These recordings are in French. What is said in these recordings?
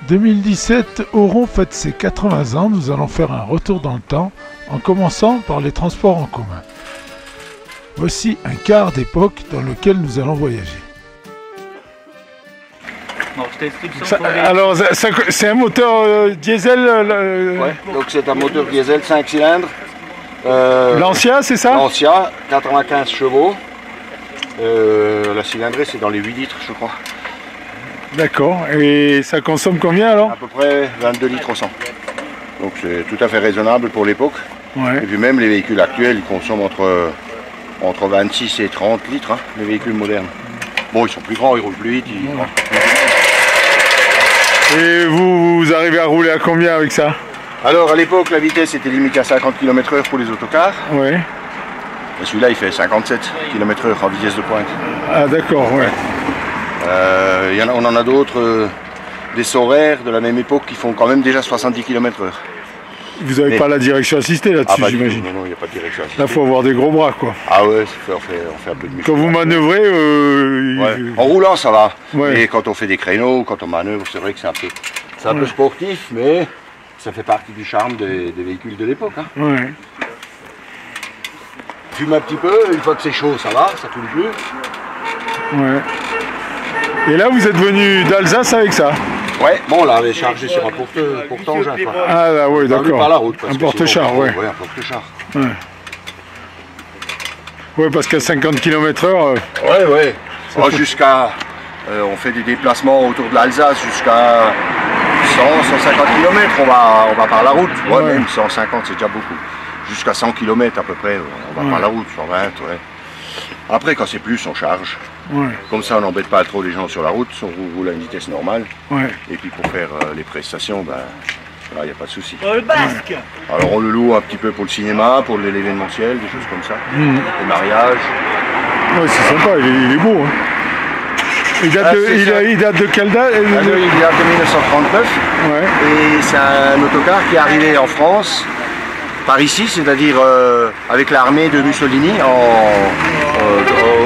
2017, Oron fête ses 80 ans. Nous allons faire un retour dans le temps en commençant par les transports en commun. Voici un car d'époque dans lequel nous allons voyager. Bon, je t'explique Alors, c'est un moteur diesel Ouais, donc c'est un moteur diesel 5 cylindres. Lancia, c'est ça? Lancia, 95 chevaux. La cylindrée, c'est dans les 8 litres, je crois. D'accord. Et ça consomme combien alors? À peu près 22 litres au 100. Donc c'est tout à fait raisonnable pour l'époque. Ouais. Et puis même les véhicules actuels, ils consomment entre 26 et 30 litres, hein, les véhicules modernes. Bon, ils sont plus grands, ils roulent plus vite. Et vous arrivez à rouler à combien avec ça? Alors à l'époque, la vitesse était limitée à 50 km/h pour les autocars. Ouais. Et celui-là, il fait 57 km/h en vitesse de pointe. Ah d'accord, ouais. On en a d'autres, des Sorare de la même époque qui font quand même déjà 70 km/h. Vous n'avez pas la direction assistée là-dessus, j'imagine? Non, il n'y a pas de direction assistée. Là, il faut avoir des gros bras, quoi. Ah ouais, on fait un peu de muscle. Quand vous manœuvrez... Ouais. En roulant, ça va. Ouais. Et quand on fait des créneaux, quand on manœuvre, c'est vrai que c'est un peu sportif, mais ça fait partie du charme des véhicules de l'époque. Hein. Ouais. Fume un petit peu, une fois que c'est chaud, ça va, ça tourne plus. Ouais. Et là, vous êtes venu d'Alsace avec ça? Ouais, bon, on l'avait chargé sur un porte-engin. Ah là, oui, d'accord. Par la route. Un porte-char, ouais. Ouais, un porte-char. Ouais. Ouais, parce qu'à 50 km/h... Ouais. Oh, jusqu'à... on fait des déplacements autour de l'Alsace jusqu'à 100-150 km, on va par la route. Ouais, même 150, c'est déjà beaucoup. Jusqu'à 100 km à peu près, on va par la route, 120, ouais. Après, quand c'est plus, on charge. Ouais. Comme ça, on n'embête pas trop les gens sur la route, on roule à une vitesse normale. Ouais. Et puis pour faire les prestations, ben, là, il n'y a pas de souci. Le basque. Alors on le loue un petit peu pour le cinéma, pour l'événementiel, des choses comme ça. Les mariages. Ouais, c'est sympa, il est beau. Hein. Il date de quelle date? Il date de 1939. Ouais. Et c'est un autocar qui est arrivé en France par ici, c'est-à-dire avec l'armée de Mussolini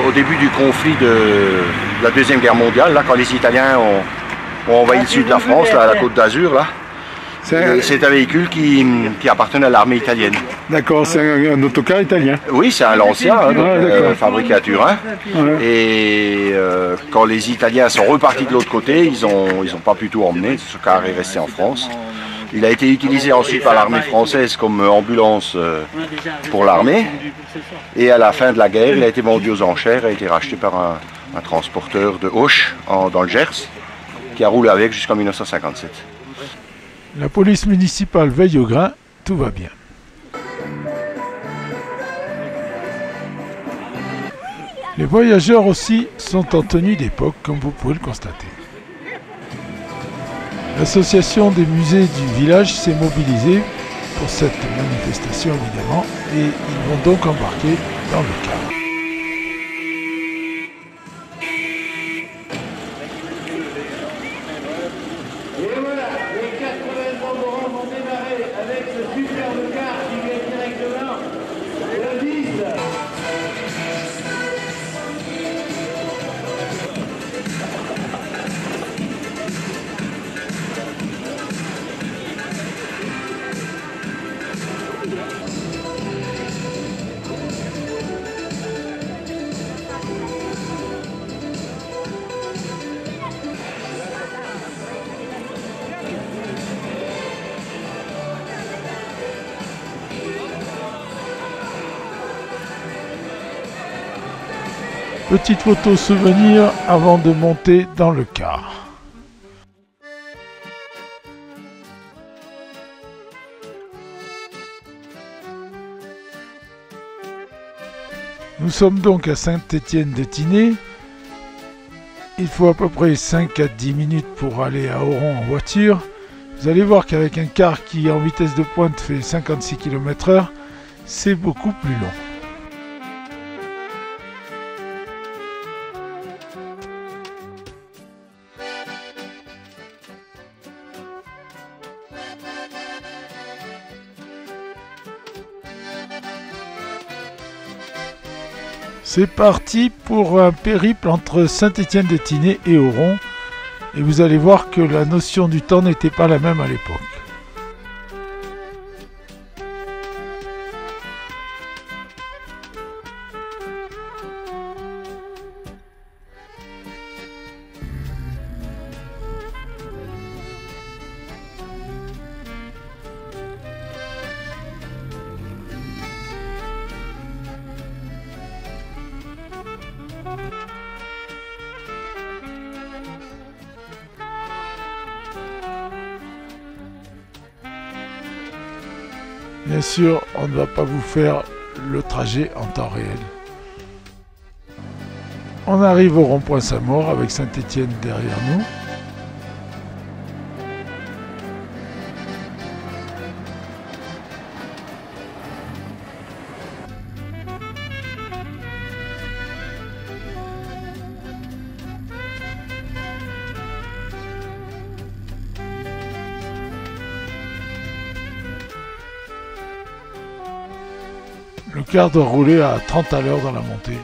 au début du conflit de la Deuxième Guerre mondiale, là, quand les Italiens ont envahi le sud de la France, là, à la Côte d'Azur. C'est un véhicule qui appartenait à l'armée italienne. D'accord, c'est un autocar italien. Oui, c'est un Lancia, hein, fabriqué à Turin. Ouais. Et quand les Italiens sont repartis de l'autre côté, ils ont pas pu tout emmener, ce car est resté en France. Il a été utilisé ensuite par l'armée française comme ambulance pour l'armée. Et à la fin de la guerre, il a été vendu aux enchères, a été racheté par un transporteur de Auch dans le Gers, qui a roulé avec jusqu'en 1957. La police municipale veille au grain, tout va bien. Les voyageurs aussi sont en tenue d'époque, comme vous pouvez le constater. L'association des musées du village s'est mobilisée pour cette manifestation évidemment et ils vont donc embarquer dans le car. Et voilà, les 80 ans d'Oran vont démarrer avec ce superbe car qui vient directement de 10. Petite photo souvenir avant de monter dans le car. Nous sommes donc à Saint-Étienne-de-Tinée. Il faut à peu près 5 à 10 minutes pour aller à Oron en voiture. Vous allez voir qu'avec un car qui en vitesse de pointe fait 56 km/h, c'est beaucoup plus long. C'est parti pour un périple entre Saint-Étienne-de-Tinée et Oron. Et vous allez voir que la notion du temps n'était pas la même à l'époque. Bien sûr, on ne va pas vous faire le trajet en temps réel. On arrive au rond-point Saint-Maur avec Saint-Étienne derrière nous. Le car doit rouler à 30 à l'heure dans la montée.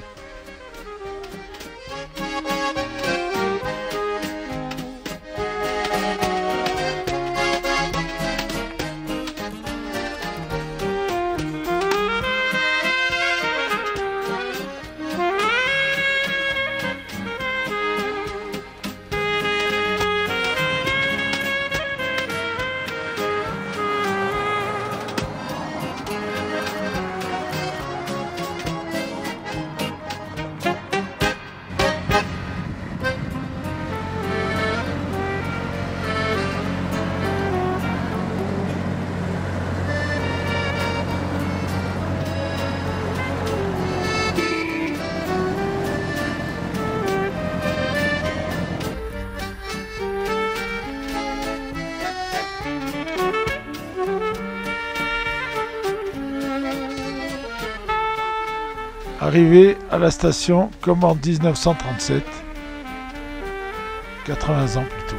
Arrivé à la station comme en 1937, 80 ans plus tôt.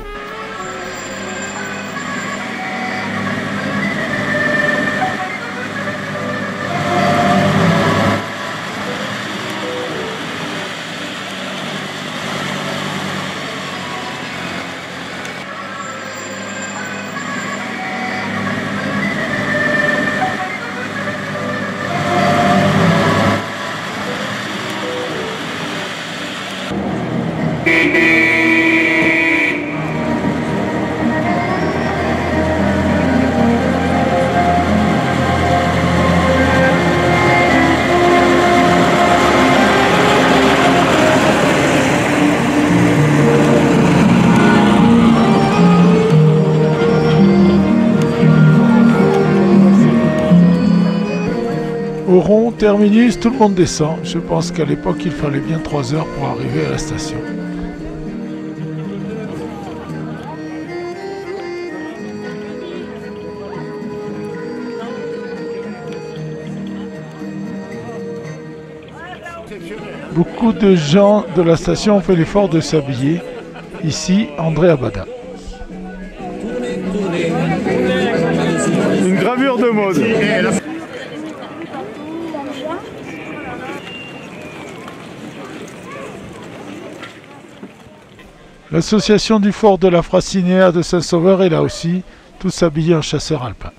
Au rond terminus, tout le monde descend. Je pense qu'à l'époque, il fallait bien 3 heures pour arriver à la station. Beaucoup de gens de la station ont fait l'effort de s'habiller. Ici, André Abada. Une gravure de mode. L'association du fort de la Frassinéa de Saint-Sauveur est là aussi, tous habillés en chasseurs alpins.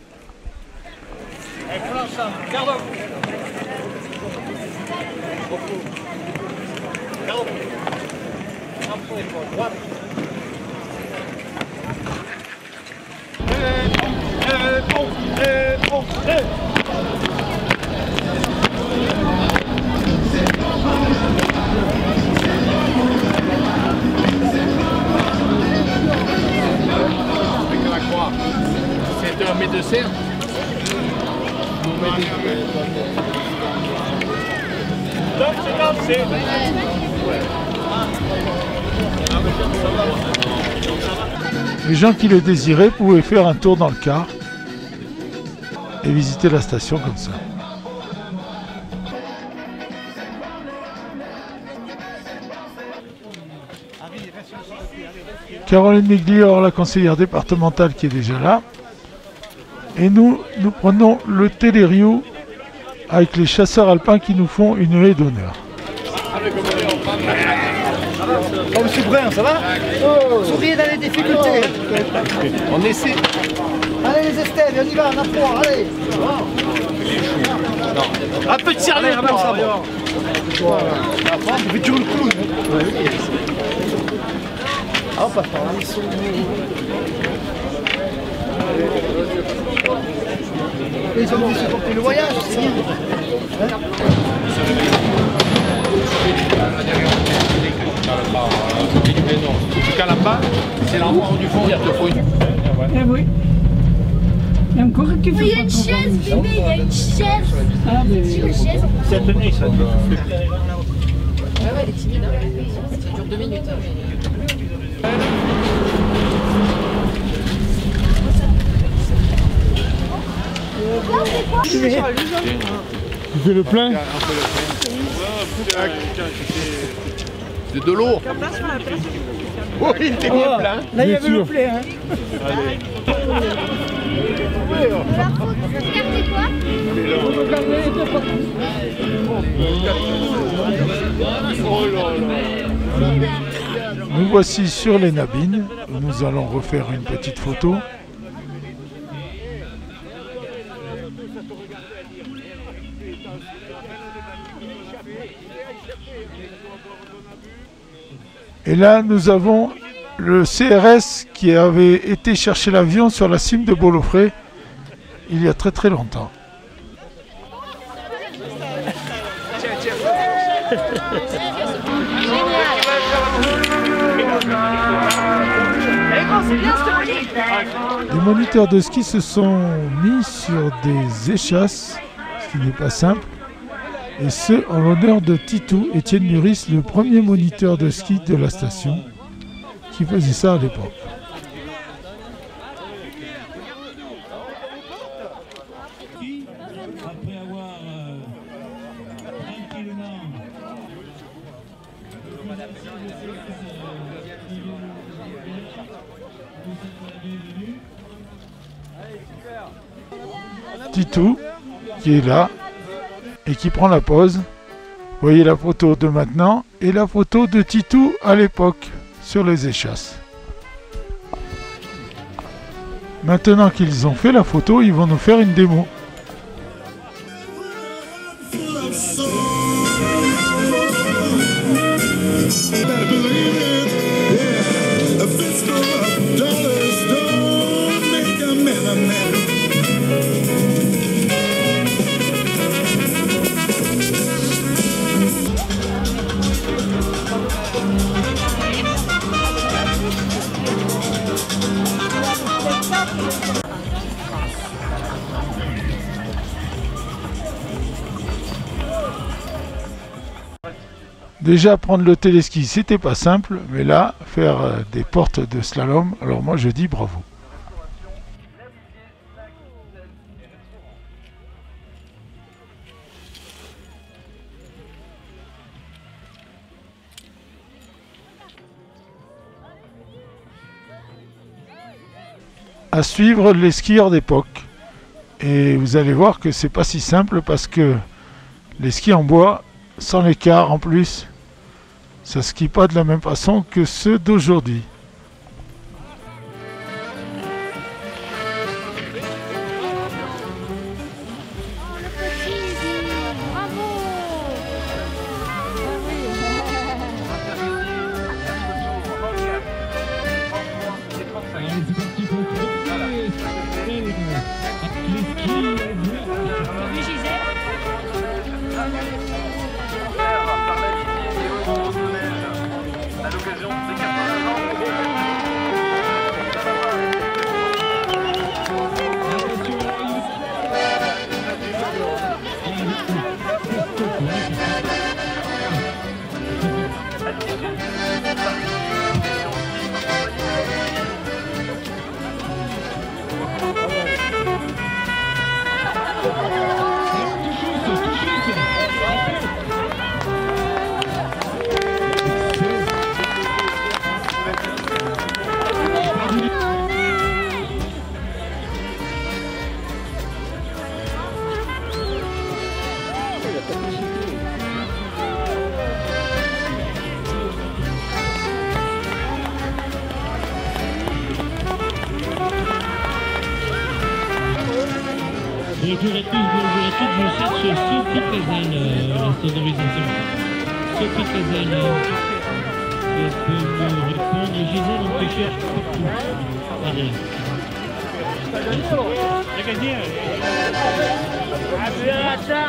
C'est un médecin. Les gens qui le désiraient pouvaient faire un tour dans le car et visiter la station comme ça. Caroline Miglior, la conseillère départementale qui est déjà là. Et nous prenons le Télériou avec les chasseurs alpins qui nous font une haie d'honneur. Oh, monsieur Brun, ça va? Oh. Souriez dans les difficultés. On essaie. Allez les Estèves, on y va, on a froid, allez. Un peu de sérieux, ça va. Tu fais toujours le clown. Ah, pas par là. Ils ont dû supporter le voyage, c'est bien. Jusqu'à là-bas, c'est l'endroit du fond, il y a deux fois une. Eh oui. Il y a encore qui fait Il y a une chaise, bébé, il y a une chaise. Ah, mais... Une chaise. C'est tenu, ça. Ouais, elle est timide, hein. Ça dure 2 minutes. Tu fais le plein? C'est de l'eau. Oh, il était bien plein. Là, il y avait le plein. Hein. Regardez quoi? Nous voici sur les Nabines. Nous allons refaire une petite photo. Et là, nous avons le CRS qui avait été chercher l'avion sur la cime de Bolofré il y a très très longtemps. Les moniteurs de ski se sont mis sur des échasses, ce qui n'est pas simple. Et ce, en l'honneur de Titou, Étienne Muris, le premier moniteur de ski de la station, qui faisait ça à l'époque. Après avoir tranquillement Titou, qui est là, et qui prend la pose. Vous voyez la photo de maintenant et la photo de Titou à l'époque sur les échasses. Maintenant qu'ils ont fait la photo, ils vont nous faire une démo. Déjà prendre le téléski c'était pas simple, mais là faire des portes de slalom, alors moi je dis bravo. À suivre les skieurs d'époque. Et vous allez voir que c'est pas si simple parce que les skis en bois, sans l'écart en plus, ça skie pas de la même façon que ceux d'aujourd'hui. À l'occasion de ses 80 ans. Bonjour à tous, je cherche Sophie Cazal, la sonorisation. Sophie Cazal, qui peut me répondre. Gisèle, on te cherche partout. Allez. C'est gagné. C'est un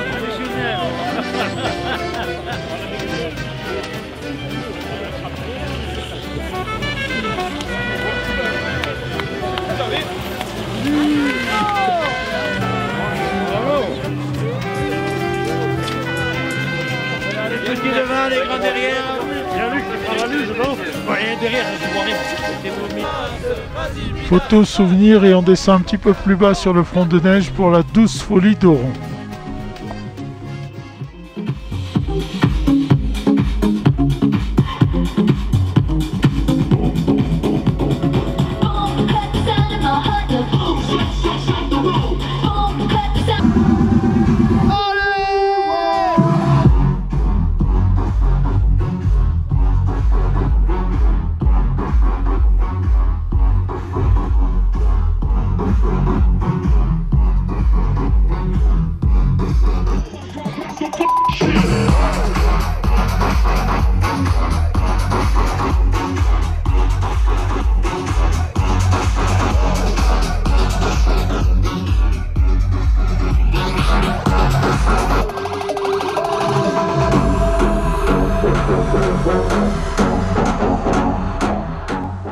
professionnel. Les petits devant, les grands derrière. Bien vu que c'est paralysé, non? Rien derrière, je vois rien. Photo souvenir et on descend un petit peu plus bas sur le front de neige pour la douce folie d'Oron.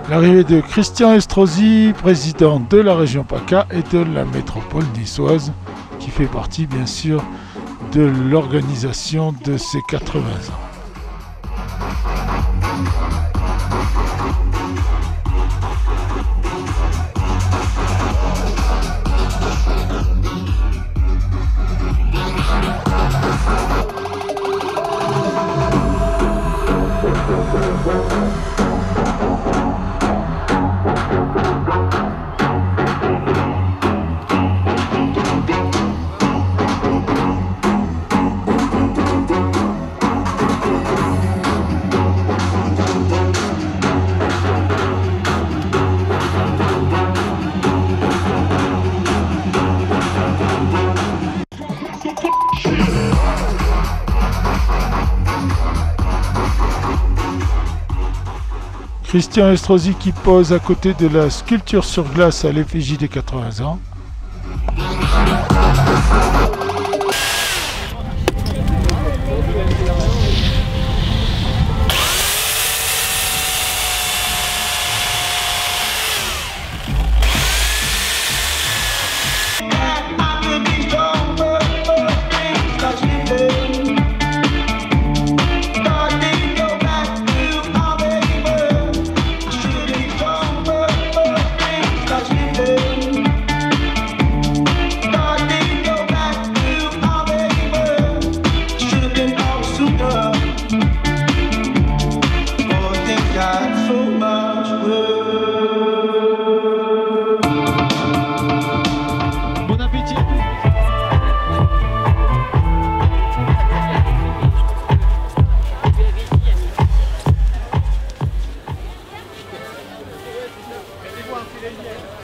L'arrivée de Christian Estrosi, président de la région PACA et de la métropole niçoise, qui fait partie bien sûr de l'organisation de ces 80 ans. Christian Estrosi qui pose à côté de la sculpture sur glace à l'effigie des 80 ans.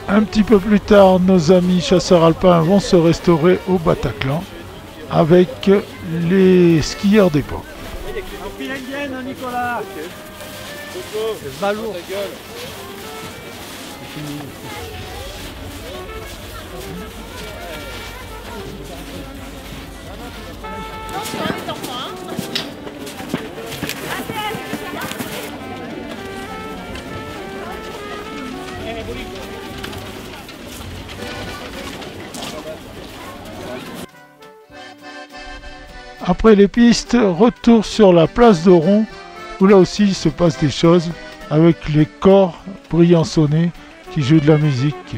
Un petit peu plus tard, nos amis chasseurs alpins vont se restaurer au Bataclan avec les skieurs d'époque. Nicolas. C'est balourd. Après les pistes, retour sur la place d'Oron, où là aussi il se passe des choses, avec les corps briançonnés qui jouent de la musique.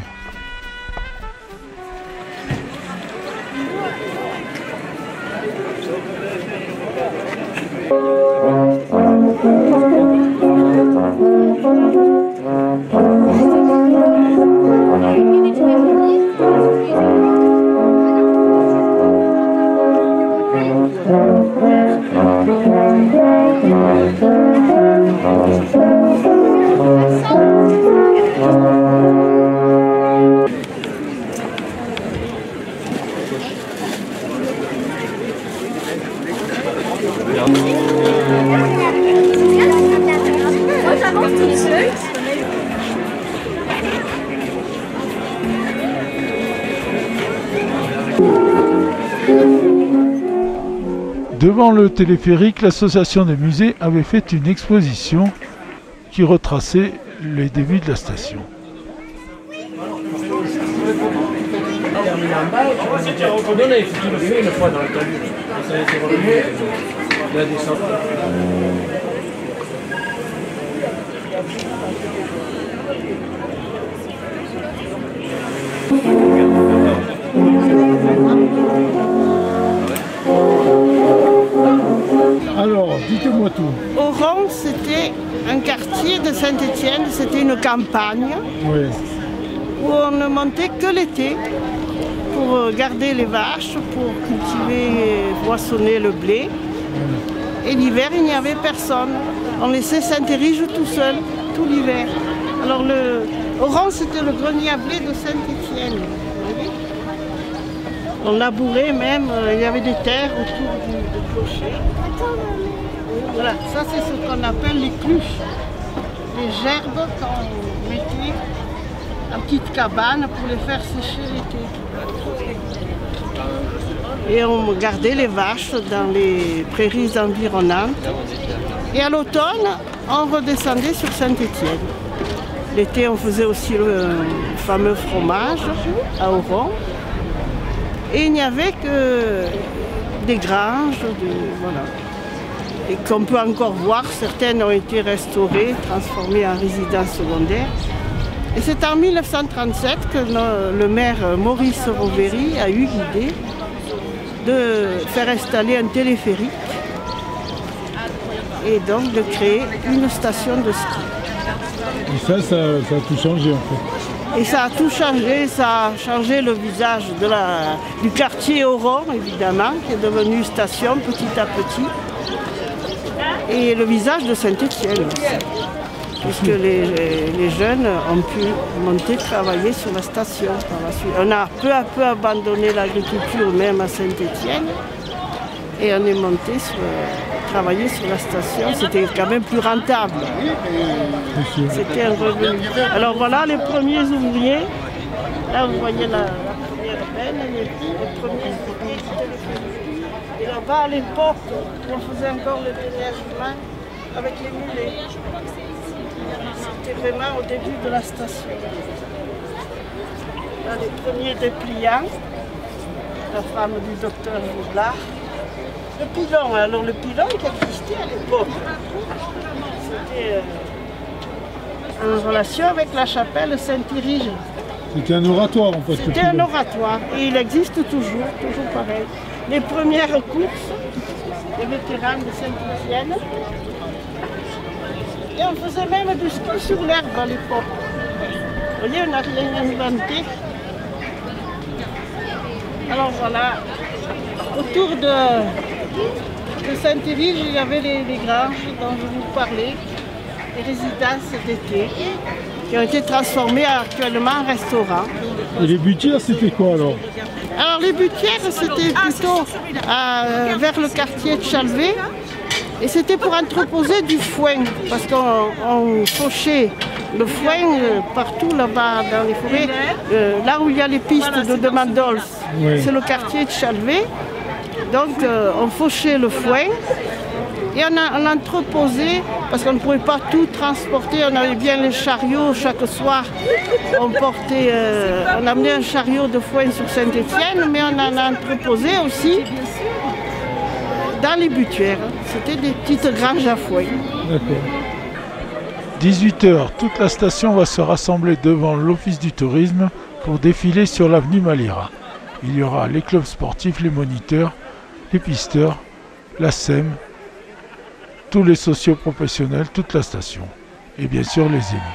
Devant le téléphérique, l'association des musées avait fait une exposition qui retraçait les débuts de la station. Alors, dites-moi tout. Oron, c'était un quartier de Saint-Étienne, c'était une campagne où on ne montait que l'été pour garder les vaches, pour cultiver et moissonner le blé. Et l'hiver, il n'y avait personne. On laissait Saint-Érige tout seul, tout l'hiver. Alors, Oron, c'était le grenier à blé de Saint-Étienne. On labourait même, il y avait des terres autour du clocher. Voilà, ça c'est ce qu'on appelle les cluches. Les gerbes qu'on mettait en petite cabane pour les faire sécher l'été. Et on gardait les vaches dans les prairies environnantes. Et à l'automne, on redescendait sur Saint-Étienne. L'été, on faisait aussi le fameux fromage à Oron. Et il n'y avait que des granges, voilà. Et qu'on peut encore voir, certaines ont été restaurées, transformées en résidences secondaires. Et c'est en 1937 que le maire Maurice Roveri a eu l'idée de faire installer un téléphérique et donc de créer une station de ski. Et ça a tout changé en fait. Et ça a tout changé, ça a changé le visage du quartier Oron, évidemment, qui est devenu station petit à petit. Et le visage de Saint-Étienne aussi, puisque les jeunes ont pu monter travailler sur la station par la suite. On a peu à peu abandonné l'agriculture même à Saint-Étienne et on est monté travailler sur la station. C'était quand même plus rentable. C'était un revenu. Alors voilà les premiers ouvriers. Là vous voyez la première benne, les premiers ouvriers. Et là-bas, à l'époque, on faisait encore le déneigement avec les mulets. C'était vraiment au début de la station. Là, les premiers dépliants, la femme du docteur Jouglard. Le pilon, alors le pilon qui existait à l'époque, c'était en relation avec la chapelle Saint-Érige. C'était un oratoire en fait. C'était un oratoire et il existe toujours pareil. Les premières courses, les vétérans de Saint-Étienne. Et on faisait même du ski sur l'herbe à l'époque. Vous voyez, on n'a rien inventé. Alors voilà, autour de Saint-Érige, il y avait les granges dont je vous parlais, les résidences d'été, qui ont été transformées actuellement en restaurant. Et les butières, c'était quoi alors? Alors les butières, c'était plutôt vers le quartier de Chalvet. Et c'était pour entreposer du foin, parce qu'on fauchait le foin partout là-bas dans les forêts. Là où il y a les pistes de Demandols, c'est le quartier de Chalvet. Donc on fauchait le foin et on entreposait, parce qu'on ne pouvait pas tout transporter, on avait bien les chariots chaque soir. On amenait un chariot de foin sur Saint-Étienne, mais on en entreposait aussi dans les butières. C'était des petites granges à foin. 18h, toute la station va se rassembler devant l'office du tourisme pour défiler sur l'avenue Malira. Il y aura les clubs sportifs, les moniteurs, les pisteurs, la SEM, tous les socio-professionnels, toute la station. Et bien sûr les élus.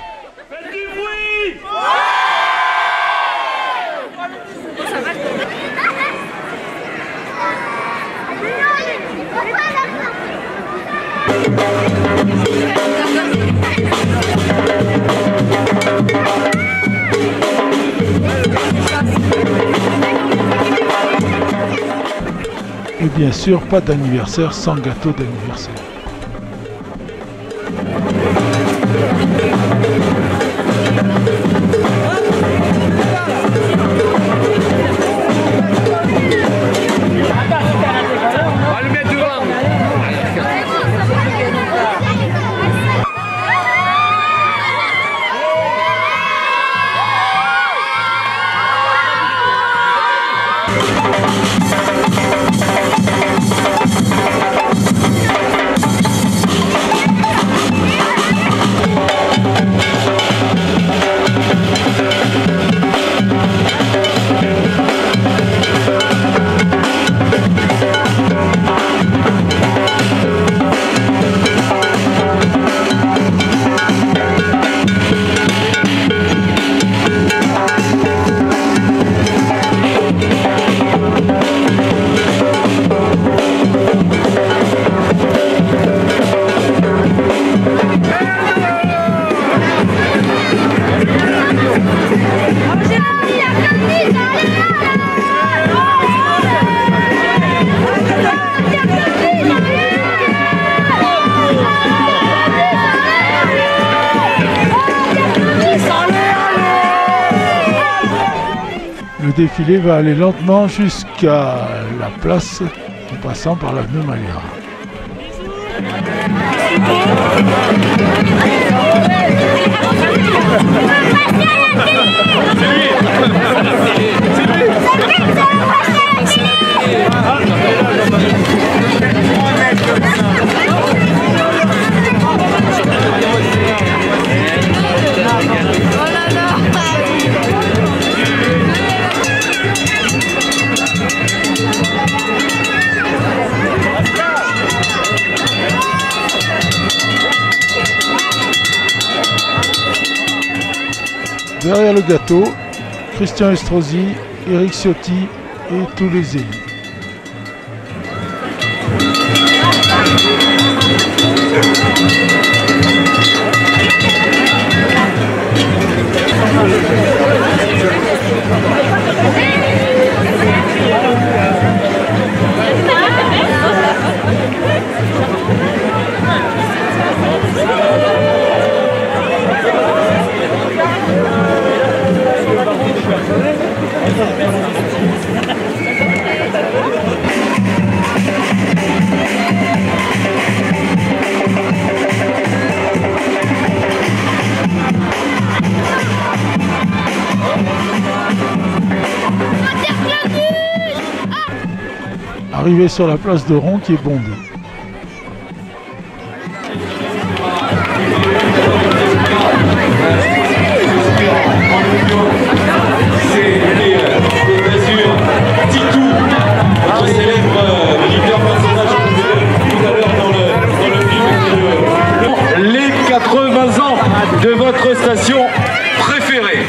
Et bien sûr, pas d'anniversaire sans gâteau d'anniversaire. On va le mettre devant. Le défilé va aller lentement jusqu'à la place en passant par l'avenue Malière. Derrière le gâteau, Christian Estrosi, Éric Ciotti et tous les élus. Arrivé sur la place de Ron qui est bondée. Titou, votre célèbre leader personnage tout à l'heure dans le film. Les 80 ans de votre station préférée.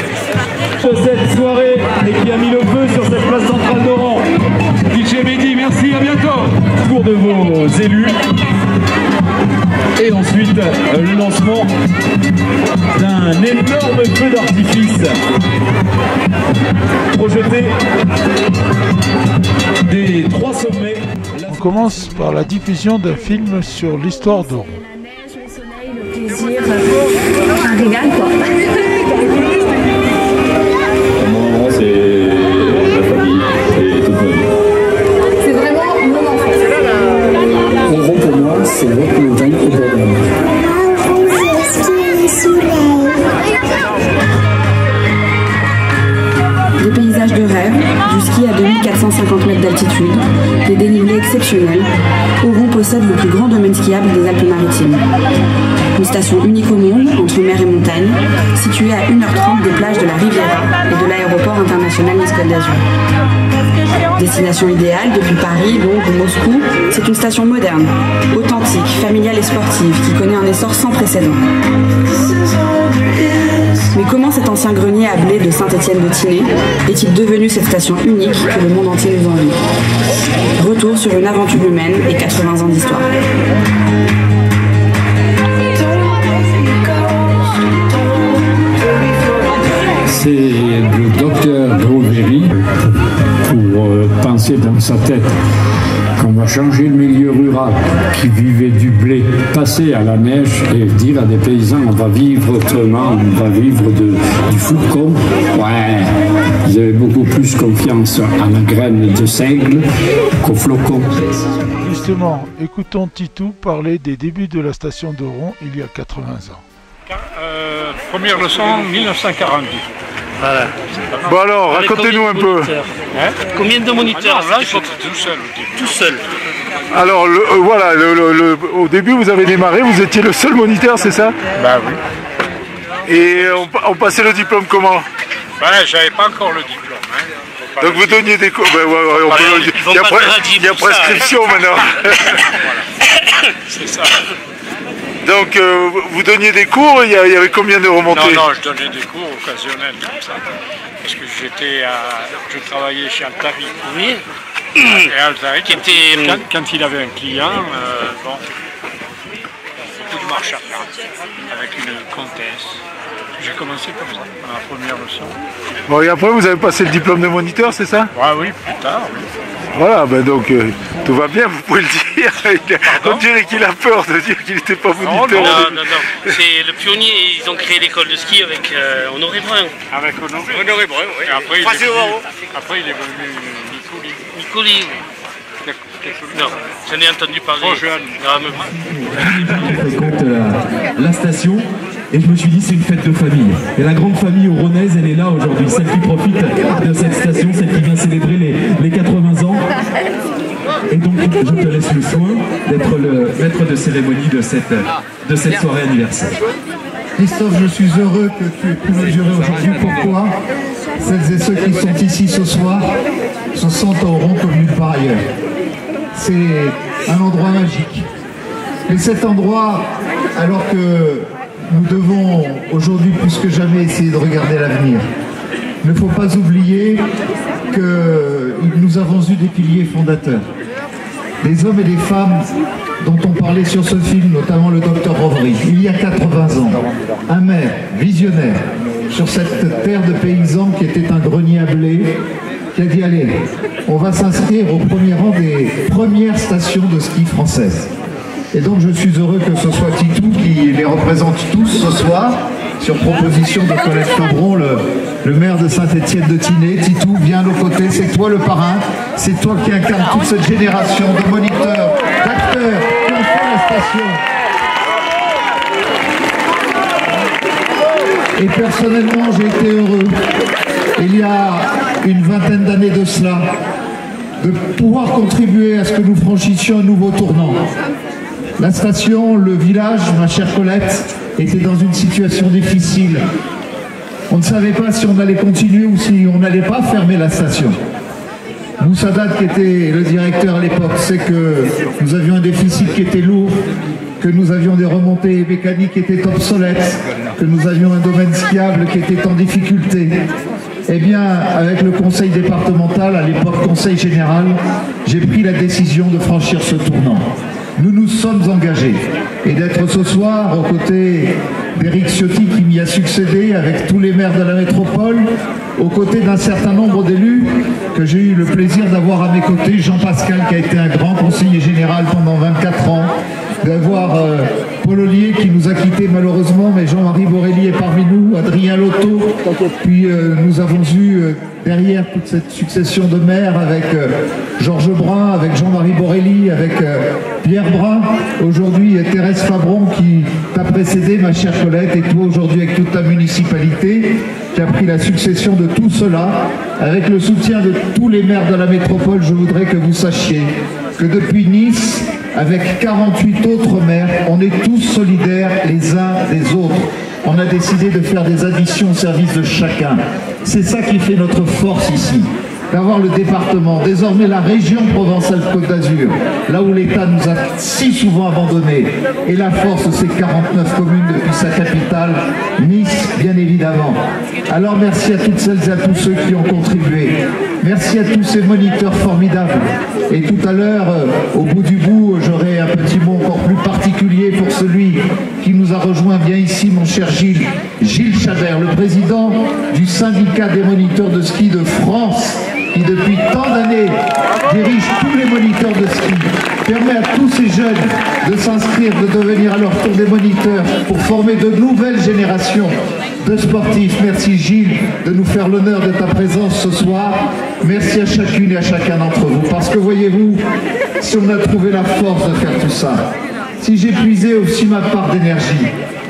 Cette soirée et qui a mis le feu sur cette place centrale d'Oran. DJ Mehdi, merci, à bientôt. Tour de vos élus. Et ensuite, le lancement d'un énorme feu d'artifice projeté des 3 sommets. On commence par la diffusion d'un film sur l'histoire d'Oran. Un régal, quoi. Moi, c'est la famille et toute ma vie. C'est vraiment mon enfance. Oran pour moi, c'est votre montagne au bord de la mer. Des paysages de rêve, du ski à 2450 mètres d'altitude, des dénivelés exceptionnels, Oran possède le plus grand domaine skiable des Alpes-Maritimes. Une station unique au monde, entre mer et montagne, située à 1h30 des plages de la Riviera et de l'aéroport international Nice-Côte d'Azur. Destination idéale depuis Paris, Londres ou Moscou, c'est une station moderne, authentique, familiale et sportive qui connaît un essor sans précédent. Mais comment cet ancien grenier à blé de Saint-Étienne-de-Tinée est-il devenu cette station unique que le monde entier nous envie? Retour sur une aventure humaine et 80 ans d'histoire. C'est le docteur Droveri pour penser dans sa tête qu'on va changer le milieu rural qui vivait du blé, passer à la neige et dire à des paysans on va vivre autrement, on va vivre du flocon. Ouais, vous avez beaucoup plus confiance à la graine de seigle qu'au flocon. Justement, écoutons Titou parler des débuts de la station d'Oran il y a 80 ans. Première leçon, 1940. Voilà. Bon alors, racontez-nous un peu. Hein? Combien de moniteurs? Là, j'étais tout seul. Tout seul. Alors, voilà, au début, vous avez démarré, vous étiez le seul moniteur, c'est ça? Bah oui. Et on passait le diplôme comment? Bah j'avais pas encore le diplôme. Hein. Donc vous donniez des cours, il y a prescription maintenant. C'est ça. Donc vous donniez des cours, il y avait combien de remontées? Non, je donnais des cours occasionnels comme ça. Parce que je travaillais chez Altari. Oui. Et Altari, quand il avait un client, beaucoup de marche à faire, avec une comtesse. J'ai commencé comme ça, à la première leçon. Bon, et après, vous avez passé le diplôme de moniteur, c'est ça? Ah oui, plus tard, oui. Voilà, ben donc tout va bien, vous pouvez le dire. On dirait qu'il a peur de dire qu'il n'était pas moniteur. Non. C'est le pionnier, ils ont créé l'école de ski avec Honoré Brun. Avec Honoré Brun, oui. Après, il est venu Nicoli. Non, j'en ai entendu parler. Trop jeune. Je fréquente la station et je me suis dit c'est une fête de famille. Et la grande famille oronaise, elle est là aujourd'hui, celle qui profite de cette station, celle qui vient célébrer les 80 ans. Et donc je te laisse le soin d'être le maître de cérémonie de cette soirée anniversaire. Christophe, je suis heureux que tu aies pu mesurer aujourd'hui pourquoi celles et ceux qui sont ici ce soir se sentent au rond comme nulle part ailleurs. C'est un endroit magique. Et cet endroit, alors que nous devons aujourd'hui plus que jamais essayer de regarder l'avenir, il ne faut pas oublier que nous avons eu des piliers fondateurs. Des hommes et des femmes dont on parlait sur ce film, notamment le docteur Rovry, il y a 80 ans. Un maire visionnaire sur cette terre de paysans qui était un grenier à blé, qui a dit allez, on va s'inscrire au premier rang des premières stations de ski françaises. Et donc je suis heureux que ce soit Titou qui les représente tous ce soir, sur proposition de Colette Febron, le maire de Saint-Étienne-de-Tinée. Titou, viens à nos côtés, c'est toi le parrain, c'est toi qui incarne toute cette génération de moniteurs, d'acteurs qui ont fait la station. Et personnellement, j'ai été heureux, il y a une vingtaine d'années de cela, de pouvoir contribuer à ce que nous franchissions un nouveau tournant. La station, le village, ma chère Colette, était dans une situation difficile. On ne savait pas si on allait continuer ou si on n'allait pas fermer la station. Moussa Dad, qui était le directeur à l'époque, sait que nous avions un déficit qui était lourd, que nous avions des remontées mécaniques qui étaient obsolètes, que nous avions un domaine skiable qui était en difficulté. Eh bien, avec le conseil départemental, à l'époque conseil général, j'ai pris la décision de franchir ce tournant. Nous nous sommes engagés et d'être ce soir aux côtés d'Éric Ciotti qui m'y a succédé avec tous les maires de la métropole, aux côtés d'un certain nombre d'élus que j'ai eu le plaisir d'avoir à mes côtés, Jean Pascal qui a été un grand conseiller général pendant 24 ans, d'avoir Paul Ollier qui nous a quittés malheureusement, mais Jean-Marie Borelli est parmi nous, Adrien Lotto, puis nous avons eu derrière toute cette succession de maires avec Georges Brun, avec Jean-Marie Borelli, avec Pierre Brun, aujourd'hui Thérèse Fabron qui t'a précédé ma chère Colette, et toi aujourd'hui avec toute ta municipalité qui a pris la succession de tout cela, avec le soutien de tous les maires de la métropole. Je voudrais que vous sachiez que depuis Nice, avec 48 autres maires, on est tous solidaires les uns des autres. On a décidé de faire des additions au service de chacun. C'est ça qui fait notre force ici, d'avoir le département, désormais la région Provence-Alpes-Côte d'Azur, là où l'État nous a si souvent abandonnés. Et la force, c'est 49 communes depuis sa capitale, Nice, bien évidemment. Alors merci à toutes celles et à tous ceux qui ont contribué. Merci à tous ces moniteurs formidables. Et tout à l'heure, au bout du bout, j'aurai un petit mot encore plus particulier pour celui qui nous a rejoint bien ici, mon cher Gilles. Gilles Chabert, le président du syndicat des moniteurs de ski de France, qui depuis tant d'années dirige tous les moniteurs de ski, permet à tous ces jeunes de s'inscrire, de devenir à leur tour des moniteurs pour former de nouvelles générations de sportifs. Merci Gilles de nous faire l'honneur de ta présence ce soir. Merci à chacune et à chacun d'entre vous. Parce que voyez-vous, si on a trouvé la force de faire tout ça, si j'ai puisé aussi ma part d'énergie,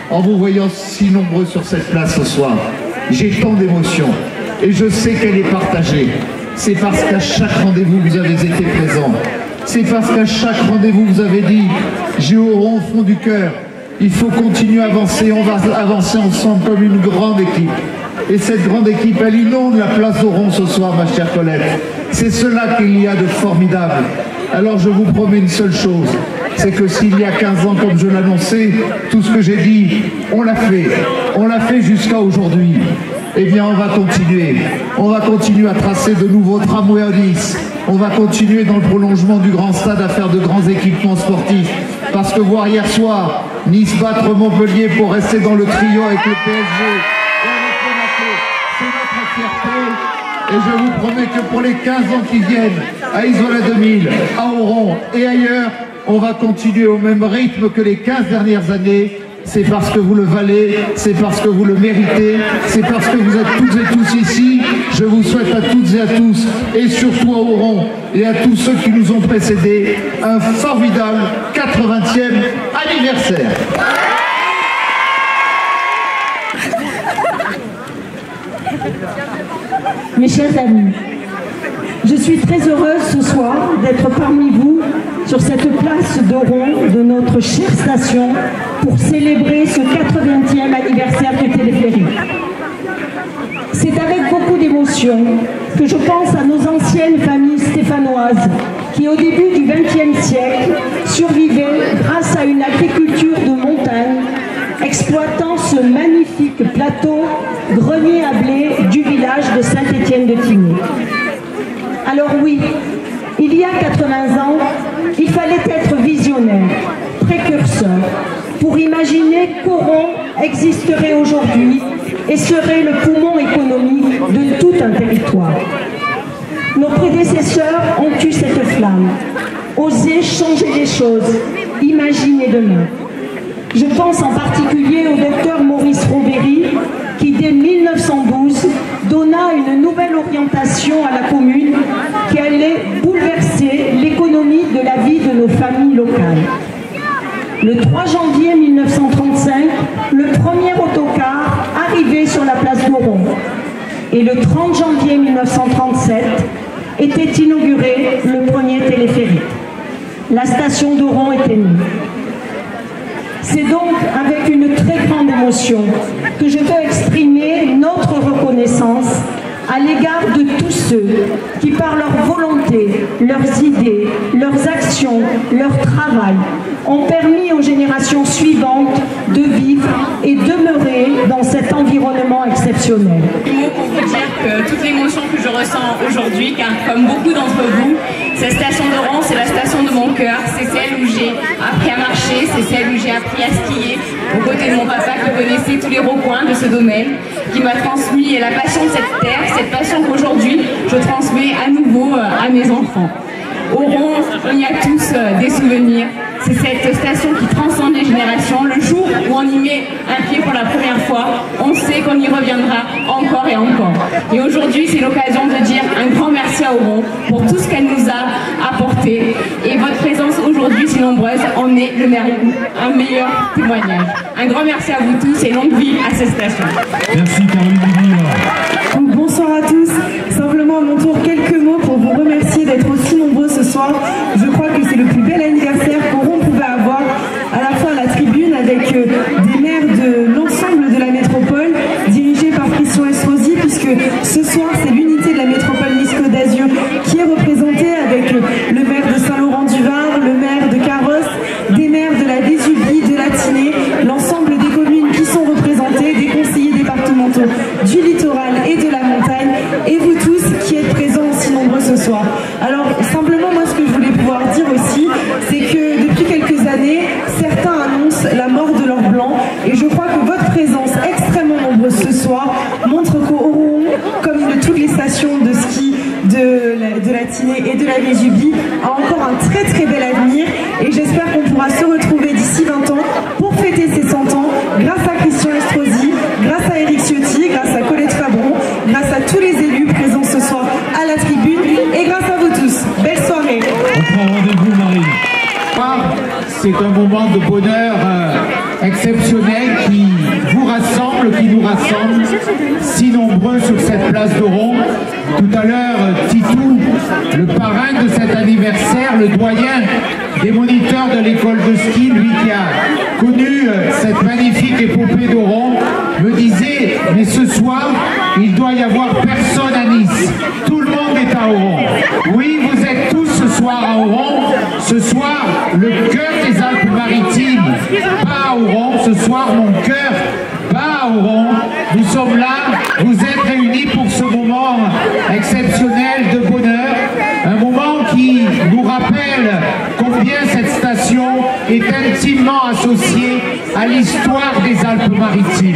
en vous voyant si nombreux sur cette place ce soir, j'ai tant d'émotions et je sais qu'elle est partagée. C'est parce qu'à chaque rendez-vous vous avez été présents. C'est parce qu'à chaque rendez-vous vous avez dit, j'ai au fond du cœur, il faut continuer à avancer, on va avancer ensemble comme une grande équipe. Et cette grande équipe, elle inonde la place au rond ce soir, ma chère Colette. C'est cela qu'il y a de formidable. Alors je vous promets une seule chose, c'est que s'il y a 15 ans, comme je l'annonçais, tout ce que j'ai dit, on l'a fait. On l'a fait jusqu'à aujourd'hui. Eh bien, on va continuer. On va continuer à tracer de nouveaux tramways à Nice. On va continuer dans le prolongement du grand stade à faire de grands équipements sportifs. Parce que voir hier soir Nice battre Montpellier pour rester dans le trio avec le PSG, fierté. Et je vous promets que pour les 15 ans qui viennent, à Isola 2000, à Oron et ailleurs, on va continuer au même rythme que les 15 dernières années. C'est parce que vous le valez, c'est parce que vous le méritez, c'est parce que vous êtes toutes et tous ici. Je vous souhaite à toutes et à tous, et surtout à Oron et à tous ceux qui nous ont précédés, un formidable 80e anniversaire. Mes chers amis, je suis très heureuse ce soir d'être parmi vous sur cette place d'Oron de notre chère station pour célébrer ce 80e anniversaire du téléphérique. C'est avec beaucoup d'émotion que je pense à nos anciennes familles stéphanoises qui, au début du XXe siècle, survivaient grâce à une agriculture de montagne, exploitant ce magnifique plateau grenier à blé du village de Saint-Étienne-de-Tigné. Alors oui, il y a 80 ans, il fallait être visionnaire, précurseur, pour imaginer qu'Oron existerait aujourd'hui et serait le poumon économique de tout un territoire. Nos prédécesseurs ont eu cette flamme, osé changer les choses, imaginer demain. Je pense en particulier au docteur Maurice Roveri, qui dès 1912 donna une nouvelle orientation à la commune qui allait bouleverser l'économie de la vie de nos familles locales. Le 3 janvier 1935, le premier autocar arrivait sur la place d'Oron. Et le 30 janvier 1937 était inauguré le premier téléphérique. La station d'Oron était née. C'est donc avec une très grande émotion que je veux exprimer notre reconnaissance à l'égard de tous ceux qui, par leur volonté, leurs idées, leurs actions, leur travail, ont permis aux générations suivantes de vivre et demeurer dans cet environnement exceptionnel. Pour vous dire que toute l'émotion que je ressens aujourd'hui, car comme beaucoup d'entre vous, cette station d'Oron, c'est la station de mon cœur, c'est celle où j'ai appris à marcher, c'est celle où j'ai appris à skier, aux côtés de mon papa qui connaissait tous les recoins de ce domaine, qui m'a transmis la passion de cette terre, cette passion qu'aujourd'hui je transmets à nouveau à mes enfants. Oron, on y a tous des souvenirs. C'est cette station qui transcende les générations. Le jour où on y met un pied pour la première fois, on sait qu'on y reviendra encore et encore. Et aujourd'hui, c'est l'occasion de dire un grand merci à Oron pour tout ce qu'elle nous a apporté. Et votre présence aujourd'hui, si nombreuse, en est un meilleur témoignage. Un grand merci à vous tous et longue vie à cette station. Merci Caroline. Bonsoir à tous. Simplement à mon tour quelques mots pour vous remercier d'être aussi nombreux ce soir. Je crois que c'est le plus bel anniversaire qu'Oron pouvait avoir, à la fois à la tribune avec des maires de l'ensemble de la métropole, dirigés par Christian Estrosi, puisque ce soir c'est l'unité de la métropole Nice-Côte d'Azur qui est représentée avec le maire de Saint-Laurent-du-Var, le maire de Carrosse, des maires de la Vésubie, de la Tinée, l'ensemble des communes qui sont représentées, des conseillers départementaux du littoral et de la montagne, et vous tous qui êtes présents aussi nombreux ce soir. Alors simplement moi ce que je voulais pouvoir dire aussi, c'est que depuis quelques années, certains annoncent la mort de l'or blanc, et je crois que votre présence extrêmement nombreuse ce soir montre qu'Oron, comme de toutes les stations de ski de la Tinée et de la Vésubie, a encore un très très bel avenir, et j'espère qu'on pourra se retrouver d'ici 20 ans pour fêter ses 100 ans grâce à Christian Estrosi, grâce à Éric Ciotti, grâce à Colette Fabron, grâce à tous les élus présents ce soir à la tribune, et grâce à vous tous. Belle soirée. On prend rendez-vous, Marie. C'est un moment de bonheur exceptionnel qui vous rassemble, qui nous rassemble, si nombreux sur cette place d'Oron. Tout à l'heure, Titou, le parrain de cet anniversaire, le doyen des moniteurs de l'école de ski, lui qui a connu cette magnifique épopée d'Oron, me disait, mais ce soir, il doit y avoir personne à Nice. Tout le monde est à Oron. Oui, vous êtes tous ce soir à Oron. Ce soir, le cœur des Alpes-Maritimes bat à Oron. Ce soir, mon cœur bat à Oron. Nous sommes là, vous êtes réunis pour ce moment exceptionnel de bonheur. Un moment qui nous rappelle combien cette station est intimement associée à l'histoire des Alpes-Maritimes.